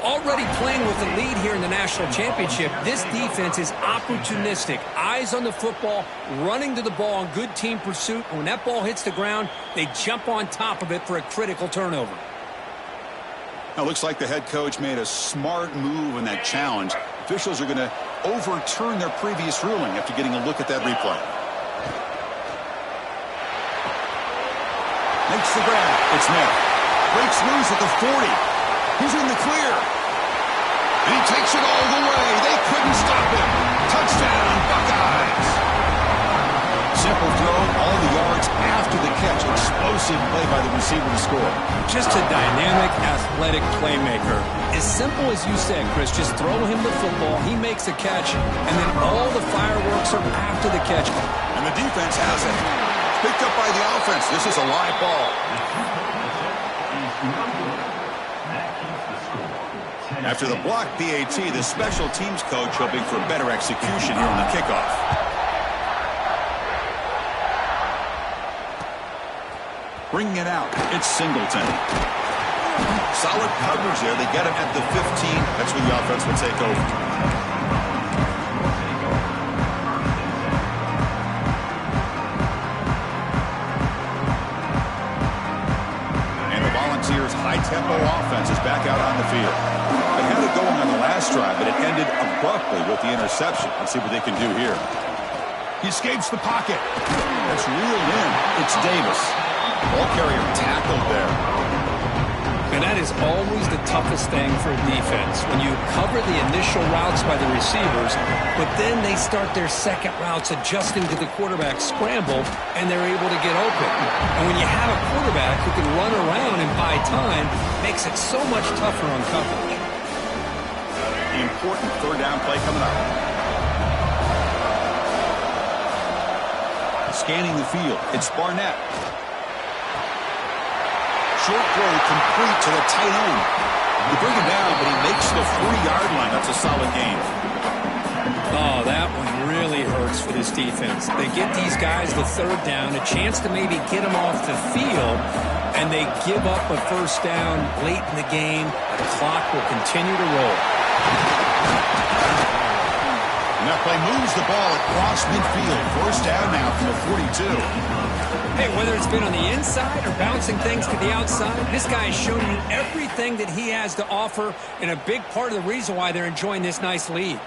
Already playing with the lead here in the national championship, this defense is opportunistic. Eyes on the football, running to the ball in good team pursuit. When that ball hits the ground, they jump on top of it for a critical turnover. Now, looks like the head coach made a smart move in that challenge. Officials are going to overturn their previous ruling after getting a look at that replay. Makes the grab. It's Smith. Breaks loose at the 40. He's in the clear. And he takes it all the way. They couldn't stop him. Touchdown, Buckeyes. Simple throw, all the yards after the catch. Explosive play by the receiver to score. Just a dynamic, athletic playmaker. As simple as you said, Chris, just throw him the football, he makes a catch, and then all the fireworks are after the catch. And the defense has it. Picked up by the offense. This is a live ball. After the block PAT, the special teams coach hoping for better execution here on the kickoff. Bringing it out, it's Singleton. Solid coverage there. They get him at the 15. That's where the offense will take over. And the Volunteers' high-tempo offense is back out on the field. They had it going on the last drive, but it ended abruptly with the interception. Let's see what they can do here. He escapes the pocket. That's reeled in. It's Davis. Ball carrier tackled there. And that is always the toughest thing for a defense. When you cover the initial routes by the receivers, but then they start their second routes adjusting to the quarterback scramble, and they're able to get open. And when you have a quarterback who can run around and buy time, makes it so much tougher on coverage. The important third down play coming up. Scanning the field, it's Barnett. Short throw complete to the tight end. You bring him down, but he makes the 40-yard line. That's a solid gain. Oh, that one really hurts for this defense. They get these guys the third down, a chance to maybe get them off the field, and they give up a first down late in the game. The clock will continue to roll. And that play moves the ball across midfield. First down now from the 42. Hey, whether it's been on the inside or bouncing things to the outside, this guy has shown you everything that he has to offer, and a big part of the reason why they're enjoying this nice lead.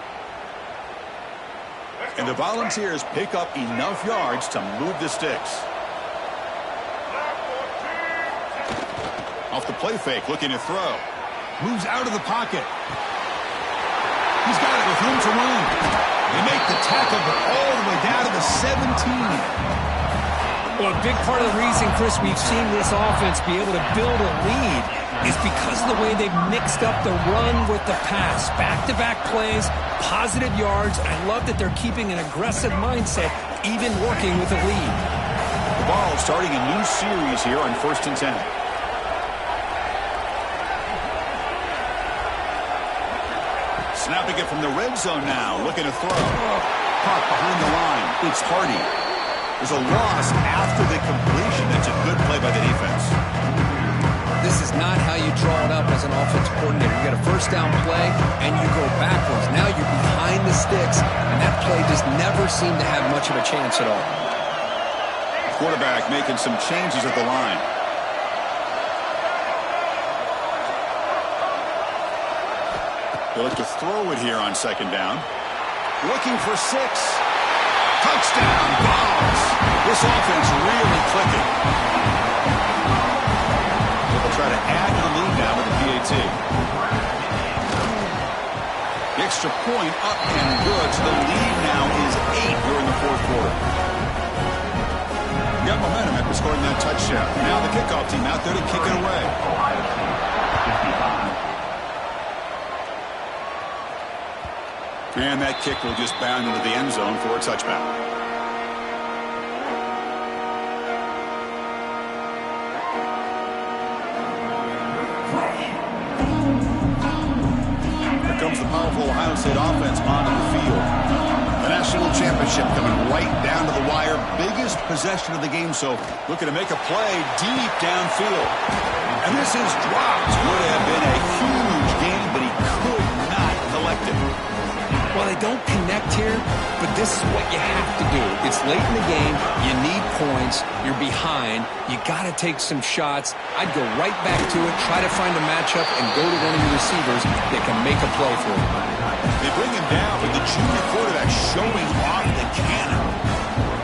And the Volunteers pick up enough yards to move the sticks. Off the play fake, looking to throw. Moves out of the pocket. He's got it with room to run. They make the tackle, but all the way down to the 17. Well, a big part of the reason, Chris, we've seen this offense be able to build a lead is because of the way they've mixed up the run with the pass. Back-to-back plays, positive yards. I love that they're keeping an aggressive mindset, even working with a lead. The ball starting a new series here on 1st and 10. Snapping it from the red zone now, looking to throw. Caught behind the line. It's Hardy. There's a loss after the completion. That's a good play by the defense. This is not how you draw it up as an offensive coordinator. You got a first down play, and you go backwards. Now you're behind the sticks, and that play just never seemed to have much of a chance at all. Quarterback making some changes at the line. They look to throw it here on 2nd down. Looking for 6. Touchdown, Browns. This offense really clicking. They'll try to add to the lead now with the PAT. The extra point up and good. So the lead now is 8 during the 4th quarter. Got momentum after scoring that touchdown. Now the kickoff team out there to kick it away. And that kick will just bound into the end zone for a touchback. Here comes the powerful Ohio State offense onto the field. The national championship coming right down to the wire. Biggest possession of the game, so looking to make a play deep downfield. And this is dropped. Would have been a huge game, but he could not collect it. Well, they don't connect here, but this is what you have to do. It's late in the game. You need points. You're behind. You got to take some shots. I'd go right back to it, try to find a matchup, and go to one of your receivers that can make a play for you. They bring him down with the junior quarterback showing off the cannon.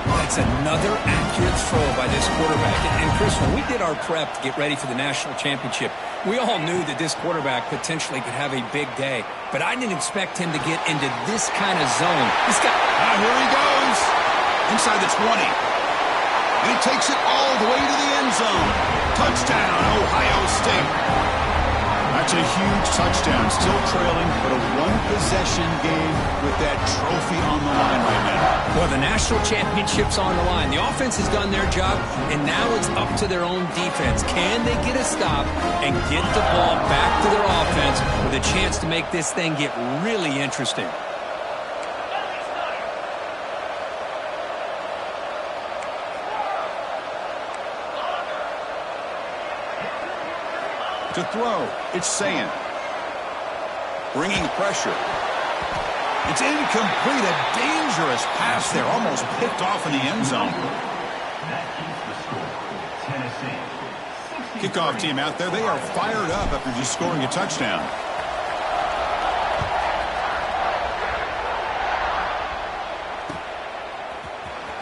That's another accurate throw by this quarterback. And Chris, when we did our prep to get ready for the national championship, we all knew that this quarterback potentially could have a big day. But I didn't expect him to get into this kind of zone. This guy... here he goes. Inside the 20. And he takes it all the way to the end zone. Touchdown, Ohio State. That's a huge touchdown. Still trailing, but a one-possession game with that trophy on the line right now. Well, the national championship's on the line. The offense has done their job, and now it's up to their own defense. Can they get a stop and get the ball back to their offense with a chance to make this thing get really interesting? To throw, it's Sayin. Bringing pressure. It's incomplete. A dangerous pass there. Almost picked off in the end zone. Kickoff team out there. They are fired up after just scoring a touchdown.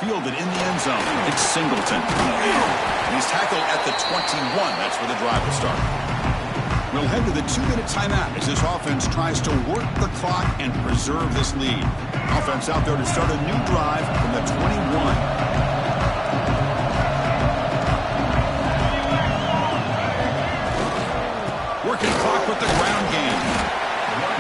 Fielded in the end zone. It's Singleton. And he's tackled at the 21. That's where the drive will start. We'll head to the 2-minute timeout as this offense tries to work the clock and preserve this lead. Offense out there to start a new drive from the 21. Working clock with the ground game.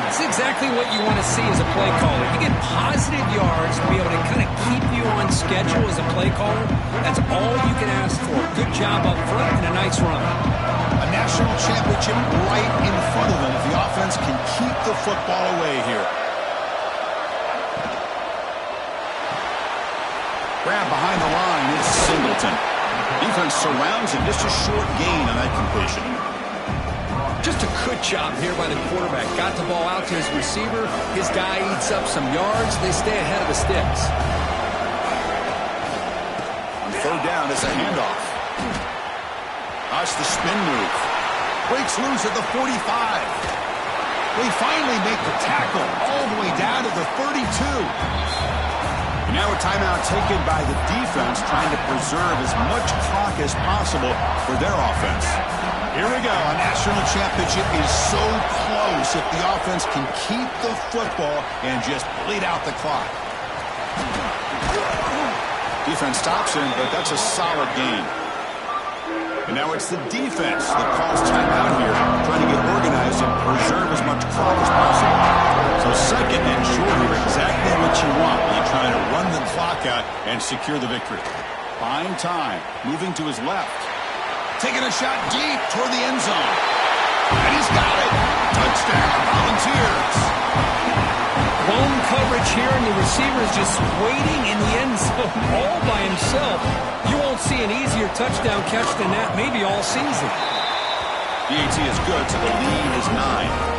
That's exactly what you want to see as a play caller. You get positive yards to be able to kind of keep you on schedule as a play caller. That's all you can ask for. Good job up front and a nice run. A national championship right in front of them if the offense can keep the football away here. Hilton. Defense surrounds him. Just a short gain on that completion. Just a good job here by the quarterback. Got the ball out to his receiver. His guy eats up some yards. They stay ahead of the sticks. On third down, it's a handoff. That's the spin move. Breaks loose at the 45. They finally make the tackle all the way down to the 32. And now a timeout taken by the defense, trying to preserve as much clock as possible for their offense. Here we go. A national championship is so close if the offense can keep the football and just bleed out the clock. Defense stops him, but that's a solid gain. And now it's the defense that calls timeout here, trying to get organized and preserve as much clock as possible. So second and short here, exactly what you want when you're trying to run the clock out and secure the victory. Buying time, moving to his left. Taking a shot deep toward the end zone. And he's got it. Touchdown, Volunteers. Blown coverage here, and the receiver is just waiting in the end zone all by himself. You won't see an easier touchdown catch than that maybe all season. DAT is good, so the lead is 9.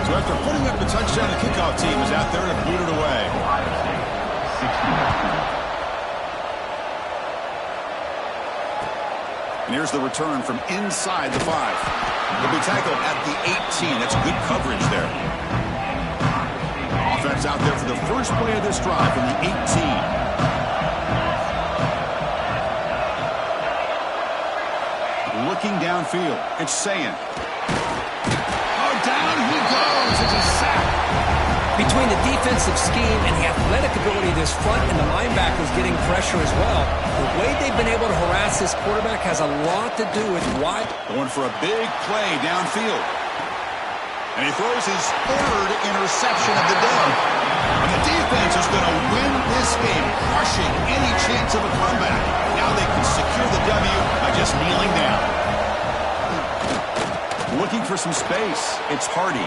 So after putting up the touchdown, the kickoff team is out there to boot it away. Ohio State, 60. And here's the return from inside the 5. He'll be tackled at the 18. That's good coverage there. Offense out there for the first play of this drive from the 18. Looking downfield. It's Sayin. Oh, down he goes. It's a sack. Between the defensive scheme and the athletic ability of this front and the linebackers getting pressure as well, the way they've been able to harass this quarterback has a lot to do with why. Going for a big play downfield. And he throws his third interception of the day. And the defense is going to win this game, crushing any chance of a comeback. Now they can secure the W by just kneeling down. Looking for some space. It's Hardy.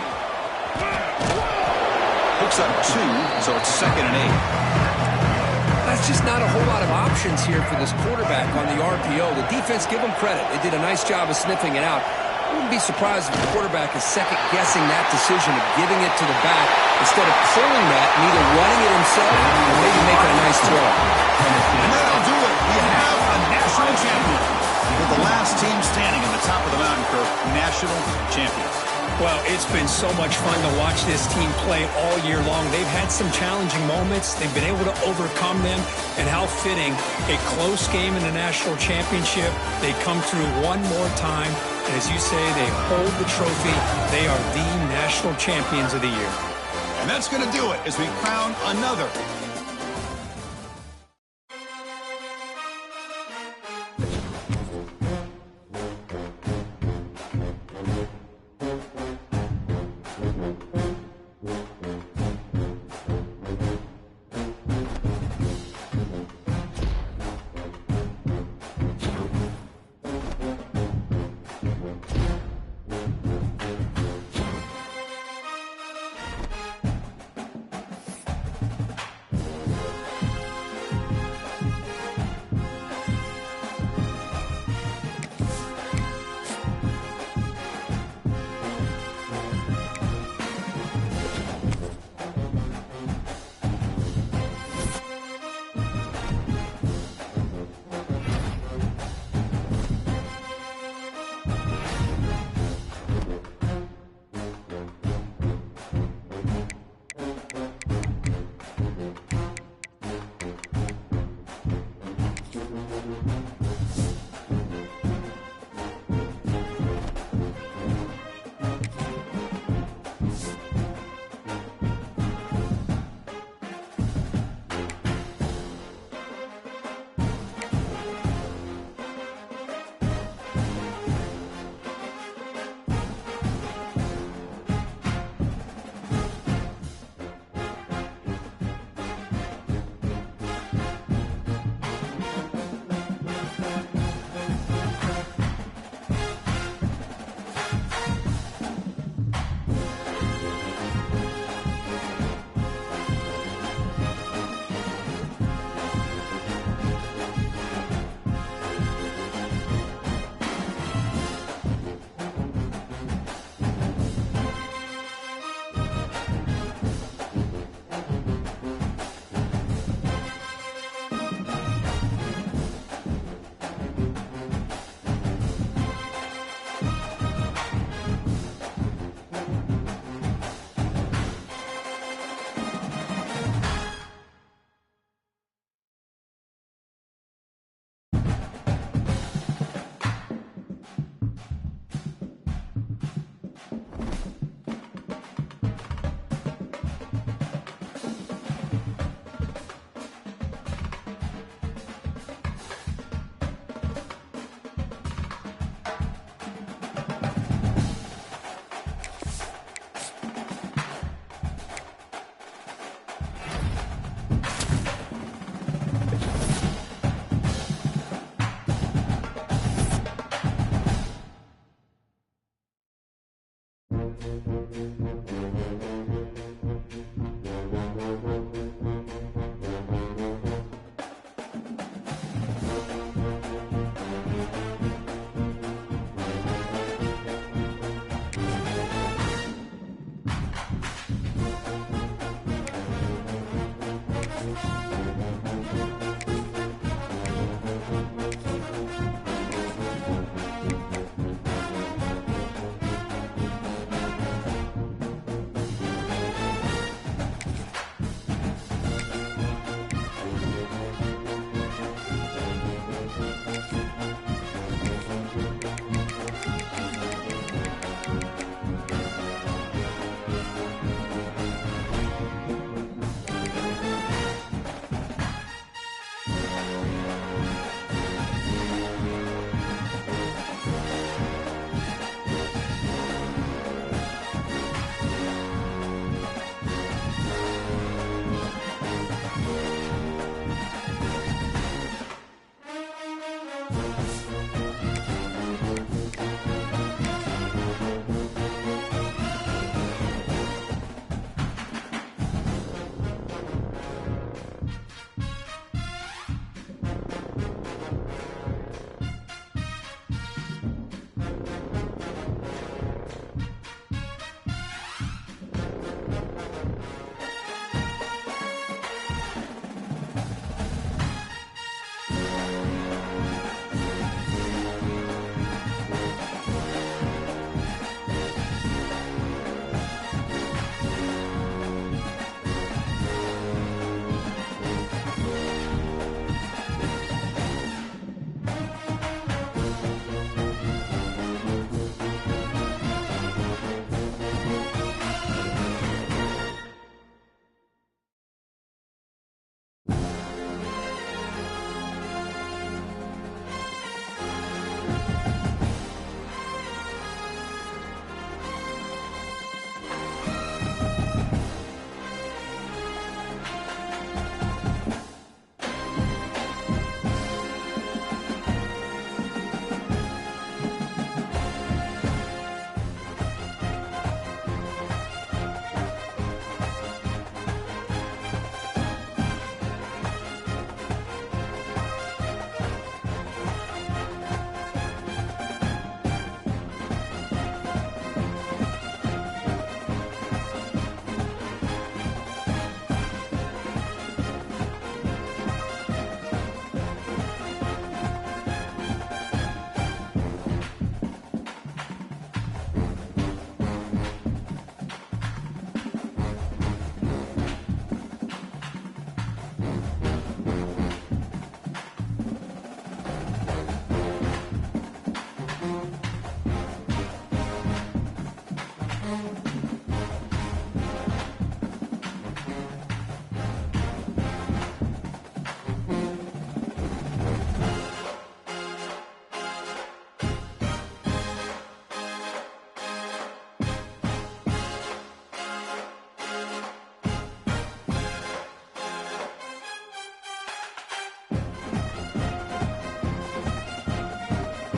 Hooks up 2, so it's 2nd and 8. That's just not a whole lot of options here for this quarterback on the RPO. The defense, give them credit. They did a nice job of sniffing it out. I wouldn't be surprised if the quarterback is second-guessing that decision of giving it to the back instead of pulling that and either running it himself or maybe making a nice throw. And that'll do it. We have a national champion. With the last team standing in the top of the mountain curve, national champions. Well, it's been so much fun to watch this team play all year long. They've had some challenging moments. They've been able to overcome them. And how fitting, a close game in the national championship. They come through one more time. And as you say, they hold the trophy. They are the national champions of the year. And that's going to do it as we crown another